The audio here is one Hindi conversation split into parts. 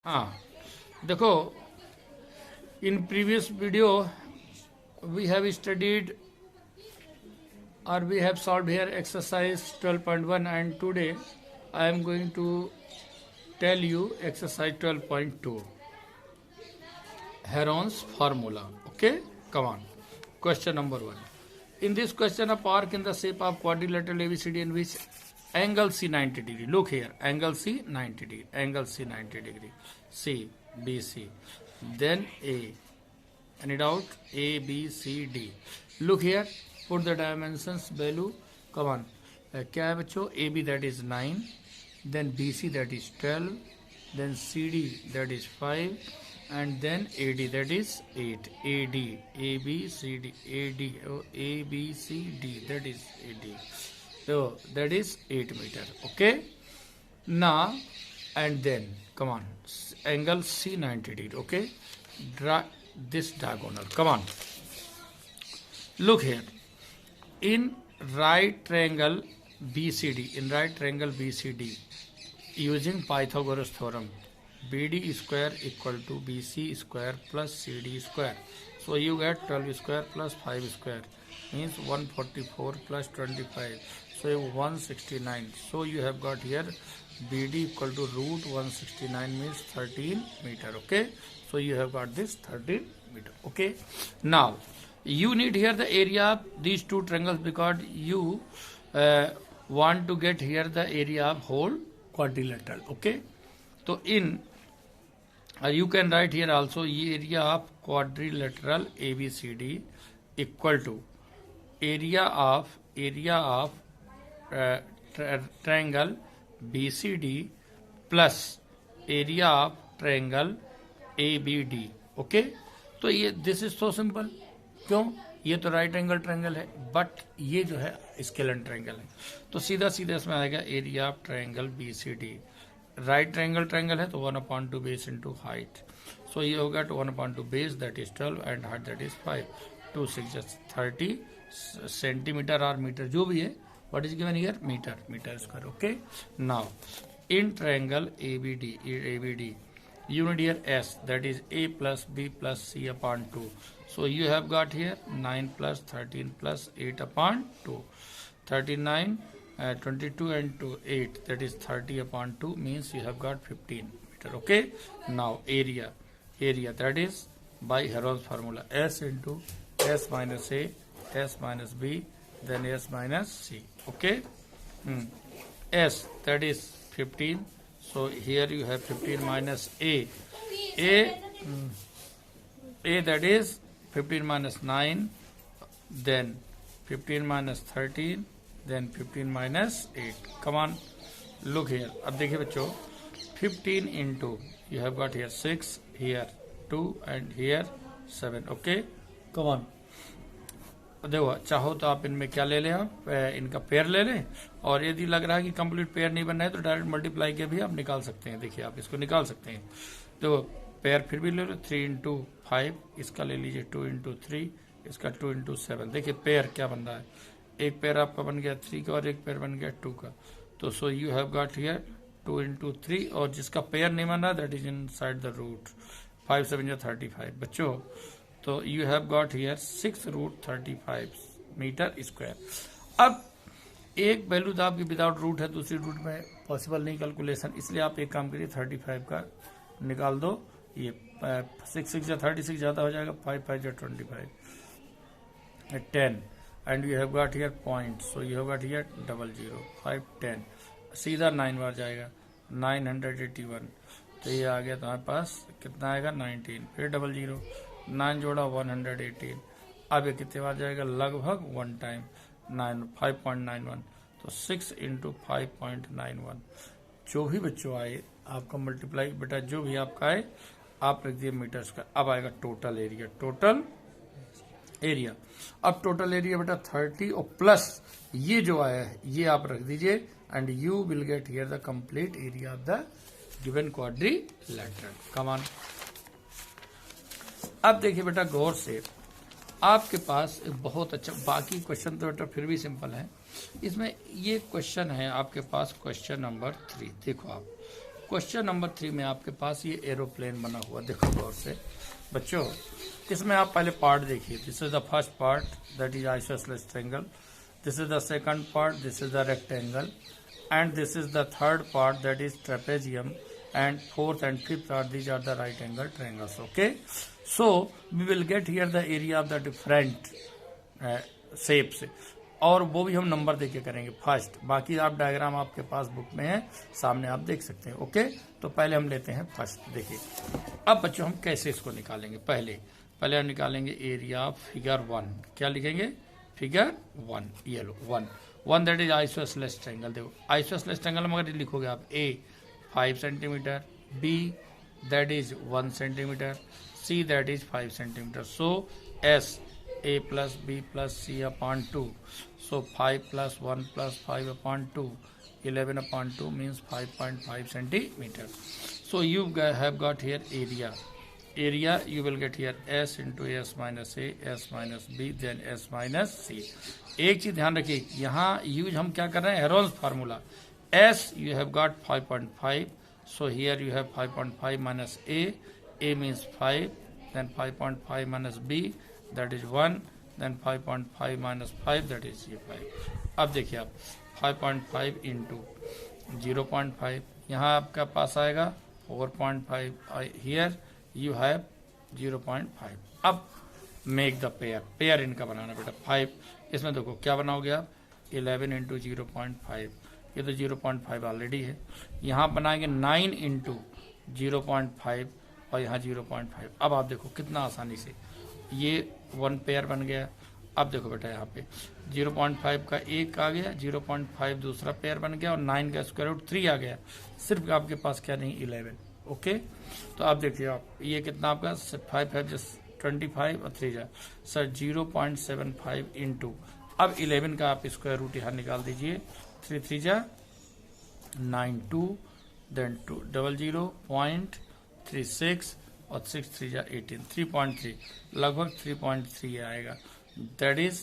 हाँ देखो, in previous video we have studied or we have solved here exercise 12.1 and today I am going to tell you exercise 12.2 Heron's formula. Okay, come on. Question number 1. In this question, a arc in the shape of quadrilateral ABCD in which angle C 90 degree. Look here, angle C 90 degree, angle C 90 degree. C, B, C. Then A. Any doubt? A, B, C, D. Look here, put the dimensions value. Come on. क्या है बच्चों? AB that is 9, then BC that is 12, then CD that is 5, and then AD that is 8. AD, AB, CD, AD, A, B, C, D, that is AD. So that is 8 meter. Okay. Now and then come on, angle C 90 degree. Okay, draw this diagonal. Come on, look here. In right triangle BCD, in right triangle BCD, using Pythagoras theorem, BD square equal to BC square plus CD square. So you get 12 square plus 5 square means 144 plus 25. So you have 169. So you have got here BD equal to root 169 means 13 meter. Okay. So you have got this 13 meter. Okay. Now you need here the area of these two triangles because you want to get here the area of whole quadrilateral. Okay. So in you can write here also area of quadrilateral ABCD equal to area of triangle BCD plus area of triangle ABD. Okay तो ये दिस इज सो सिंपल. क्यों? ये तो राइट एंगल ट्रायंगल है बट ये जो है स्केलर ट्रायंगल है, तो सीधा सीधा इसमें आएगा area of triangle BCD. Right triangle triangle है तो 1/2 बेस इंटू हाइट. सो ये होगा तो 1/2 base that is 12 and height that is 5. 2 6 30 centimetre और मीटर जो भी है. What is given here? Meter square. Okay. Now, in triangle ABD, you need here S, that is A plus B plus C upon 2. So you have got here 9 plus 13 plus 8 upon 2. 39, 22 and 2, 8. That is 30 upon 2 means you have got 15 meter. Okay. Now area that is by Heron's formula, S into S minus A, S minus B, then S minus C. Okay. S that is 15. So here you have 15 minus A that is 15 minus 9, then 15 minus 13, then 15 minus 8. Come on, look here. अब देखिए बच्चों, 15 into you have got here 6, here 2 and here 7. Okay. Come on. देखो चाहो तो आप इनमें क्या ले लें, आप इनका पेयर ले लें, और यदि लग रहा है कि कंप्लीट पेयर नहीं बनना है तो डायरेक्ट मल्टीप्लाई के भी आप निकाल सकते हैं. देखिए आप इसको निकाल सकते हैं. तो पेयर फिर भी ले लो 3 into 5, इसका ले लीजिए 2 into 3, इसका 2 into 7. देखिए पेयर क्या बन रहा है, एक पेयर आपका बन गया 3 का और एक पेयर बन गया 2 का. तो so you have got here 2 into 3 और जिसका पेयर नहीं बन रहा that is inside the root. 5 7 35 बच्चों. तो you have got here 6 root 35 metre square. अब एक वैल्यू तो आपकी विदाउट रूट है, दूसरी रूट में पॉसिबल नहीं कैलकुलेशन, इसलिए आप एक काम करिए 35 का निकाल दो. ये 6 6 या 36 ज्यादा हो जाएगा, 5 5 या 25 10 and you have got here point. So you have got here 00 5 10 सीधा 9 बार जाएगा 981. तो ये आ गया तुम्हारे पास कितना आएगा 19, फिर 00 9 जोड़ा 118. अब ये कितने बार जाएगा, लगभग 1 टाइम 5.91. तो 6 into 5.91. जो भी बच्चों आए आपका मल्टीप्लाई बेटा जो भी आपका आए आप रख दिए मीटर्स का. अब आएगा टोटल एरिया. अब टोटल एरिया बेटा 30 और प्लस ये जो आया है ये आप रख दीजिए and you will get here the complete area of the given quadrilateral. Come on. अब देखिए बेटा गौर से, आपके पास बहुत अच्छा, बाकी क्वेश्चन तो बेटा फिर भी सिंपल है. इसमें ये क्वेश्चन है आपके पास क्वेश्चन नंबर 3. देखो आप क्वेश्चन नंबर 3 में आपके पास ये एरोप्लेन बना हुआ, देखो गौर से बच्चों। इसमें आप पहले पार्ट देखिए। This is the first part, that is isosceles triangle. This is the second part, this is the rectangle, and this is the third part, that is trapezium, and fourth and fifth part, these are the right angle triangles. Okay, so we will get here the area of the different shapes, और वो भी हम नंबर देके करेंगे फर्स्ट। बाकी आप डायग्राम आपके पास बुक में है, सामने आप देख सकते हैं। ओके, तो पहले हम लेते हैं फर्स्ट। देखिए अब बच्चों हम कैसे इसको निकालेंगे। पहले हम निकालेंगे एरिया ऑफ फिगर 1। क्या लिखेंगे? फिगर 1। ये लो 1 दैट इज आइसोसेलेस ट्रायंगल। देखो आइसोसेलेस ट्रायंगल में अगर लिखोगे आप a 5 centimetre, b that is 1 centimetre, c that is 5 centimetre. So s a plus b plus c upon 2. So 5 plus 1 plus 5 upon 2. 11 upon 2 means 5.5 centimeter. So you have got here area. Area you will get here s into s minus a, s minus b, then s minus c. एक चीज ध्यान रखिए, यहाँ यूज हम क्या कर रहे हैं? Heron's formula. s you have got 5.5. So here you have 5.5 minus a means 5, then 5.5 minus b, that is 1, then 5.5 minus 5, that is 5. अब देखिए आप 5.5 into 0.5, यहाँ आपका पास आएगा 4.5, here you have 0.5. अब मेक द पेयर इनका बनाना बेटा 5। इसमें देखो क्या बनाओगे आप? 11 into 0.5, ये तो 0.5 ऑलरेडी है। यहाँ बनाएंगे 9 into 0.5 और यहाँ 0.5। अब आप देखो कितना आसानी से ये 1 पेयर बन गया। अब देखो बेटा यहाँ पे 0.5 का एक आ गया, 0.5 दूसरा पेयर बन गया, और 9 का स्क्वायर रूट 3 आ गया। सिर्फ आपके पास क्या नहीं? 11। ओके, तो आप देखिए आप ये कितना आपका 5 25 और 3 जा सर 0.75 इंटू, अब 11 का आप स्क्वायर रूट यहाँ निकाल दीजिए। 3 3 जा 9 2, देन 2 00.36 और 6 3 जा 18, 3.3, लगभग 3.3 आएगा। दैट इज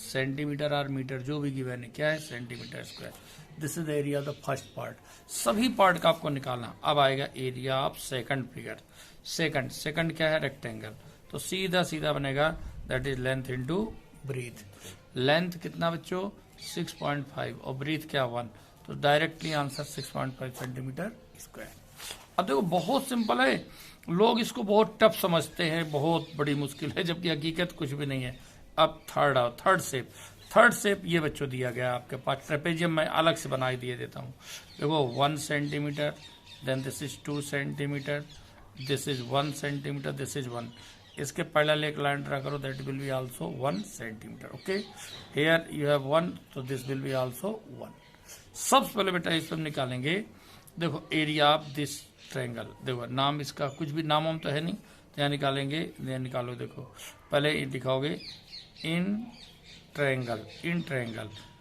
सेंटीमीटर और मीटर जो भी गिवन है, क्या है? Centimetre square. This is the area of the first part. सभी पार्ट का आपको निकालना। अब आएगा area of second figure. Second क्या है? रेक्टेंगल। तो सीधा सीधा बनेगा, that is length into breadth. Length कितना बच्चों? 6.5 और ब्रीथ क्या? 1। तो डायरेक्टली आंसर 6.5 सेंटीमीटर स्क्वायर। अब देखो बहुत सिंपल है, लोग इसको बहुत टफ समझते हैं, बहुत बड़ी मुश्किल है, जबकि हकीकत कुछ भी नहीं है। अब थर्ड शेप ये बच्चों दिया गया आपके पास। ट्रेपेजियम मैं अलग से बना दिए देता हूँ। देखो 1 centimetre, then this is 2 centimetre, this is 1 centimetre, this is 1। इसके पैरेलल एक लाइन ड्रा करो, that will be also 1 centimetre. Okay, here you have 1, तो दिस विल बी आल्सो 1। सबसे पहले बेटा इस पर निकालेंगे। देखो एरिया ऑफ दिस ट्रायंगल। देखो नाम इसका कुछ भी नाम तो है नहीं, तो यहाँ निकालेंगे। यहाँ निकालो, देखो पहले दिखाओगे इन ट्रायंगल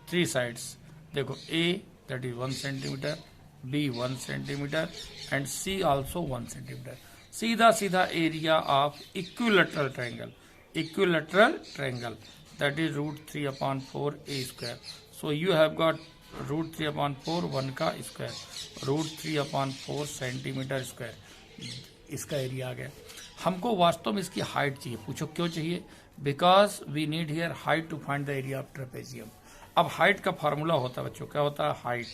3 साइड्स। देखो A that is 1 centimetre, B 1 centimetre, and C also 1 centimetre. सीधा सीधा area of equilateral triangle that is √3/4 a square. So you have got √3/4, 1 का स्क्वायर, √3/4 सेंटीमीटर स्क्वायर। इसका एरिया आ गया। हमको वास्तव में इसकी हाइट चाहिए। पूछो क्यों चाहिए? Because we need here height to find the area of trapezium. अब हाइट का फार्मूला होता है बच्चों, क्या होता है? हाइट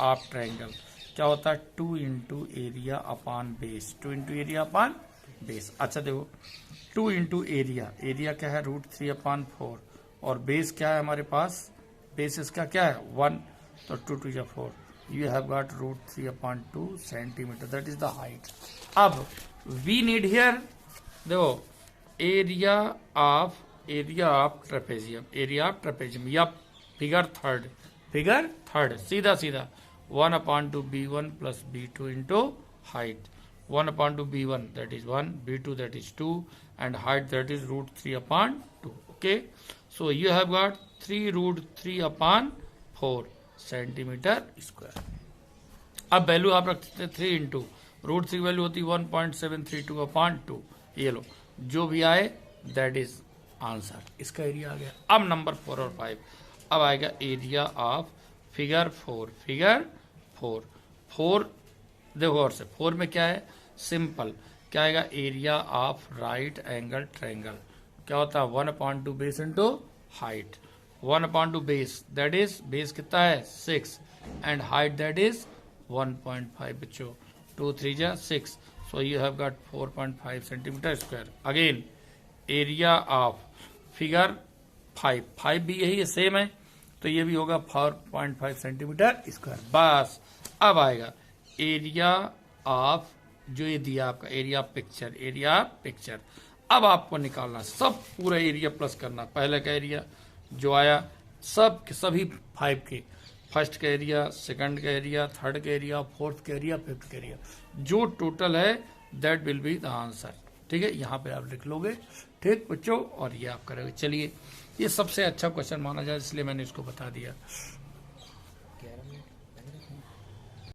ऑफ ट्रायंगल क्या होता है? 2 into area upon base. 2 into area upon base. अच्छा देखो 2 इंटू एरिया क्या है? √3/4, और बेस क्या है हमारे पास? बेस इसका क्या है? 1, तो 2 2 जा 4। You have got √3/2 centimetre, that is the height. अब वी नीड हियर, देखो एरिया ऑफ ट्रेपेजियम या फिगर थर्ड सीधा 1/2 B1 plus B2 into height। 1/2 B1 that is 1, B2 that is 2, and height that is √3/2. Okay, so you have got 3√3/4 centimetre square. अब वैल्यू आप रखते हैं 3 इंटू √3 वैल्यू होती है 1.732/2। ये लो जो भी आए दैट इज आंसर। इसका एरिया आ गया। अब नंबर 4 और 5। अब आएगा एरिया ऑफ फिगर 4। देखो और से 4 में क्या है, सिंपल क्या आएगा, area of right angle triangle क्या होता है 1/2 base into height, 1/2 base that is base कितना है 6 एंड हाइट दैट इज 1.5 बच्चों 2 3 जा 6, so you have got 4.5 centimeter square. Again area of figure 5 भी यही है सेम है, तो ये भी होगा 4.5 सेंटीमीटर स्क्वायर। बस अब आएगा एरिया ऑफ, जो ये दिया आपका एरिया पिक्चर, अब आपको निकालना सब पूरा एरिया प्लस करना, पहले का एरिया जो आया सब सभी 5 के, फर्स्ट का एरिया, सेकंड का एरिया, थर्ड का एरिया, फोर्थ का एरिया, फिफ्थ का एरिया, जो टोटल है that will be the answer. ठीक है, यहाँ पे आप लिख लोगे, ठीक बच्चों, और ये आप करोगे। चलिए, ये सबसे अच्छा क्वेश्चन माना जाए इसलिए मैंने इसको बता दिया।